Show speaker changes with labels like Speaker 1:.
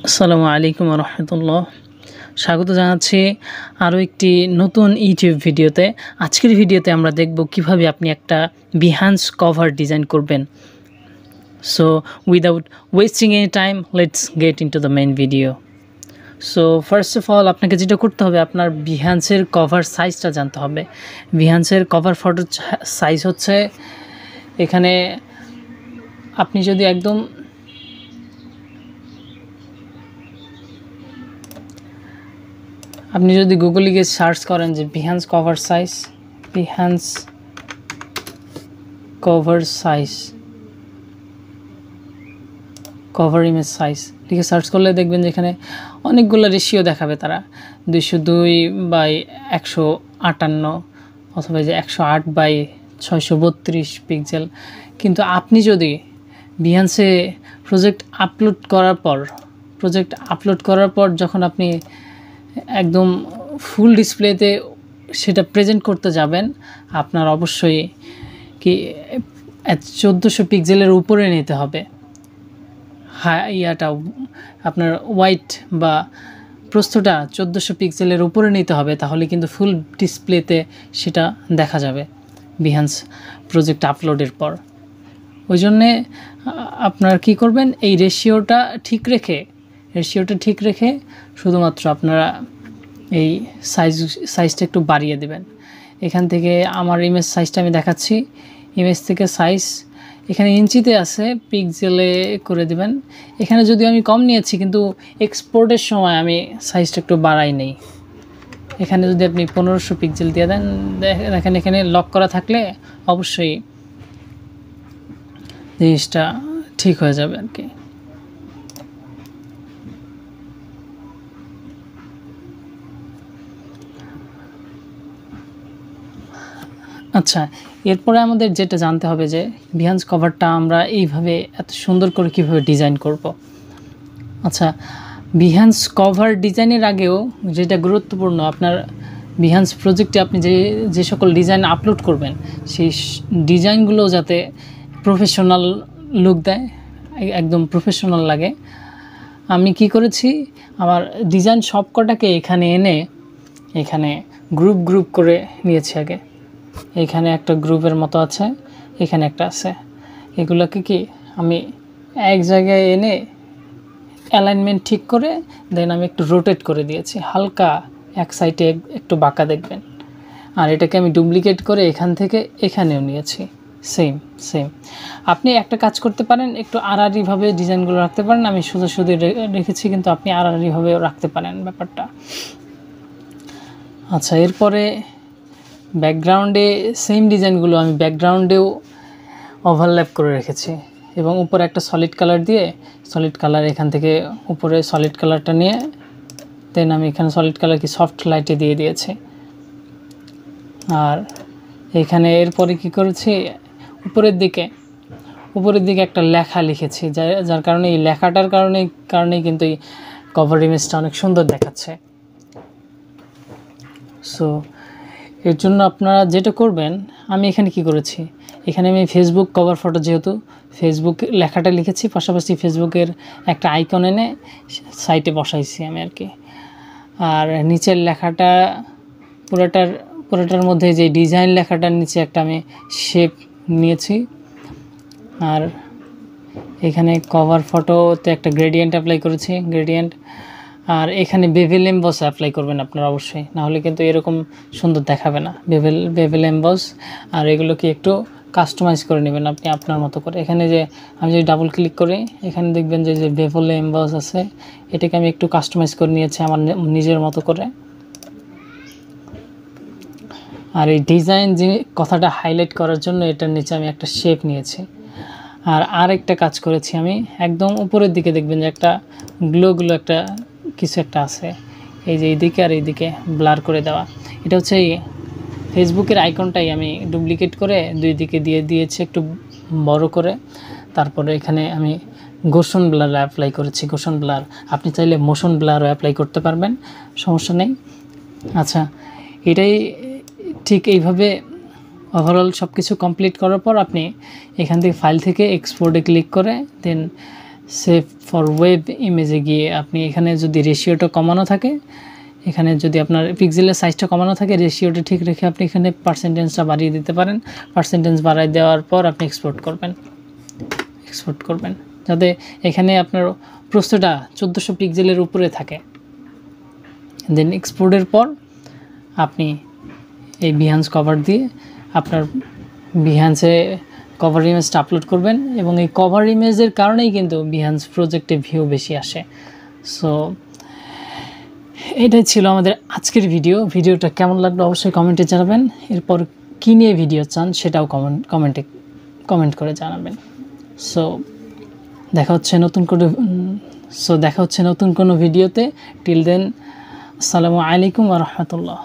Speaker 1: আসসালামু আলাইকুম রহমতুল্লাহ। স্বাগত জানাচ্ছি আরও একটি নতুন ইউটিউব ভিডিওতে। আজকের ভিডিওতে আমরা দেখব কিভাবে আপনি একটা বিহান্স কভার ডিজাইন করবেন। So without wasting any time, let's get into the main video. So first of all আপনাকে যেটা করতে হবে, আপনার বিহান্সের কভার সাইজটা জানতে হবে। বিহান্সের কভার ফটোর সাইজ হচ্ছে, এখানে আপনি যদি একদম গুগলে গিয়ে সার্চ করেন যে Behance cover size, Behance cover size, cover image size লিখে সার্চ করলে দেখবেন যে এখানে অনেকগুলো রেশিও দেখাবে তারা, 202/158 অথবা যে 108/632 পিক্সেল। কিন্তু আপনি যদি বিহান্সে প্রজেক্ট আপলোড করার পর যখন আপনি একদম ফুল ডিসপ্লেতে সেটা প্রেজেন্ট করতে যাবেন, আপনার অবশ্যই কি 1400 পিক্সেলের উপরে নিতে হবে। ইয়াটা আপনার হোয়াইট বা প্রস্থটা 1400 পিক্সেলের উপরে নিতে হবে, তাহলে কিন্তু ফুল ডিসপ্লেতে সেটা দেখা যাবে বিহান্স প্রজেক্ট আপলোডের পর। ওই জন্যে আপনার কি করবেন, এই রেশিওটা ঠিক রেখে শুধুমাত্র আপনারা এই সাইজটা একটু বাড়িয়ে দেবেন। এখান থেকে আমার ইমেজ সাইজটা আমি দেখাচ্ছি। ইমেজ থেকে সাইজ এখানে ইঞ্চিতে আছে, পিক্সেলে করে দিবেন। এখানে যদি আমি কম নিয়েছি, কিন্তু এক্সপোর্টের সময় আমি সাইজটা একটু বাড়াই নেই। এখানে যদি আপনি 1500 পিক্সেল দিয়ে দেন, দেখেন এখানে লক করা থাকলে অবশ্যই জিনিসটা ঠিক হয়ে যাবে আর কি। আচ্ছা, এরপরে আমাদের যেটা জানতে হবে যে বিহান্স কভারটা আমরা এইভাবে এত সুন্দর করে কীভাবে ডিজাইন করব। আচ্ছা, বিহান্স কভার ডিজাইনের আগেও যেটা গুরুত্বপূর্ণ, আপনার বিহান্স প্রজেক্টে আপনি যে সকল ডিজাইন আপলোড করবেন, সেই ডিজাইনগুলো যাতে প্রফেশনাল লুক দেয়, একদম প্রফেশনাল লাগে। আমি কি করেছি, আমার ডিজাইন সবকটাকে এখানে এনে এখানে গ্রুপ করে নিয়েছি আগে। এখানে একটা গ্রুপের মতো আছে, এখানে একটা আছে। এগুলোকে কি আমি এক জায়গায় এনে অ্যালাইনমেন্ট ঠিক করে দেন আমি একটু রোটেট করে দিয়েছি, হালকা এক সাইডে একটু বাঁকা দেখবেন। আর এটাকে আমি ডুপ্লিকেট করে এখান থেকে এখানেও নিয়েছি, সেম। আপনি একটা কাজ করতে পারেন, একটু আড়াআড়িভাবে ডিজাইনগুলো রাখতে পারেন। আমি সোজাসুজি রেখেছি, কিন্তু আপনি আড়াআড়িভাবেও রাখতে পারেন ব্যাপারটা। আচ্ছা, এরপরে ব্যাকগ্রাউন্ডে সেম ডিজাইনগুলো আমি ব্যাকগ্রাউন্ডেও ওভারল্যাপ করে রেখেছি, এবং উপরে একটা সলিড কালার এখান থেকে উপরে সলিড কালারটা নিয়ে দেন আমি এখানে সলিড কালার কি সফট লাইটে দিয়ে দিয়েছি। আর এখানে এরপরে কি করেছি, উপরের দিকে একটা লেখা লিখেছি, যার কারণে এই লেখাটার কারণেই কিন্তু এই কভার ইমেজটা অনেক সুন্দর দেখাচ্ছে। সো এর জন্য আপনারা যেটা করবেন, আমি এখানে কি করেছি, এখানে আমি ফেসবুক কভার ফটো, যেহেতু ফেসবুক লেখাটা লিখেছি, পাশাপাশি ফেসবুকের একটা আইকন এনে সাইটে বসাইছি আমি আর কি। আর নিচের লেখাটা পুরোটার মধ্যে যে ডিজাইন লেখাটার নিচে একটা আমি শেপ নিয়েছি। আর এখানে কভার ফটোতে একটা গ্রেডিয়েন্ট অ্যাপ্লাই করেছি, আর এখানে বেভেল এমবস অ্যাপ্লাই করবেন আপনারা অবশ্যই, নাহলে কিন্তু এরকম সুন্দর দেখাবে না। বেভেল এমবস, আর এগুলোকে একটু কাস্টমাইজ করে নেবেন আপনি আপনার মতো করে। এখানে যে আমি যদি ডাবল ক্লিক করি, এখানে দেখবেন যে বেভেল এমবস আছে, এটাকে আমি একটু কাস্টমাইজ করে নিয়েছি আমার নিজের মতো করে। আর এই ডিজাইন যে কথাটা হাইলাইট করার জন্য এটার নিচে আমি একটা শেপ নিয়েছি। আর আরেকটা কাজ করেছি আমি, একদম উপরের দিকে দেখবেন যে একটা গ্লো একটা কিছু একটা আছে, এই যে এইদিকে আর এইদিকে ব্লার করে দেওয়া। এটা হচ্ছে এই ফেসবুকের আইকনটাই আমি ডুপ্লিকেট করে দুই দিকে দিয়ে দিয়েছি একটু বড় করে। তারপরে এখানে আমি গোশন ব্লার অ্যাপ্লাই করেছি, গোশন ব্লার। আপনি চাইলে মোশন ব্লারও অ্যাপ্লাই করতে পারবেন, সমস্যা নেই। আচ্ছা, এটাই ঠিক এইভাবে ওভারঅল সব কিছু কমপ্লিট করার পর আপনি এখান থেকে ফাইল থেকে এক্সপোর্টে ক্লিক করে দেন সেভ ফর ওয়েব ইমেজে গিয়ে আপনি এখানে যদি রেশিওটা কমানো থাকে, এখানে যদি আপনার পিক্সেলের সাইজটা কমানো থাকে, রেশিওটা ঠিক রেখে আপনি এখানে পার্সেন্টেজটা বাড়িয়ে দিতে পারেন। পার্সেন্টেজ বাড়াই দেওয়ার পর আপনি এক্সপোর্ট করবেন যাতে এখানে আপনার প্রস্থটা 1400 পিক্সেলের উপরে থাকে। দেন এক্সপোর্টের পর আপনি এই বিহান্স কভার দিয়ে আপনার বিহান্সে কভার ইমেজটা আপলোড করবেন, এবং এই কভার ইমেজের কারণেই কিন্তু বিহান্স প্রজেক্টে ভিউ বেশি আসে। সো এটাই ছিল আমাদের আজকের ভিডিওটা কেমন লাগলো অবশ্যই কমেন্টে জানাবেন। এরপর কী নিয়ে ভিডিও চান সেটাও কমেন্ট করে জানাবেন। সো দেখা হচ্ছে নতুন কোনো ভিডিওতে। টিল দেন আসসালামু আলাইকুম ওয়া রাহমাতুল্লাহ।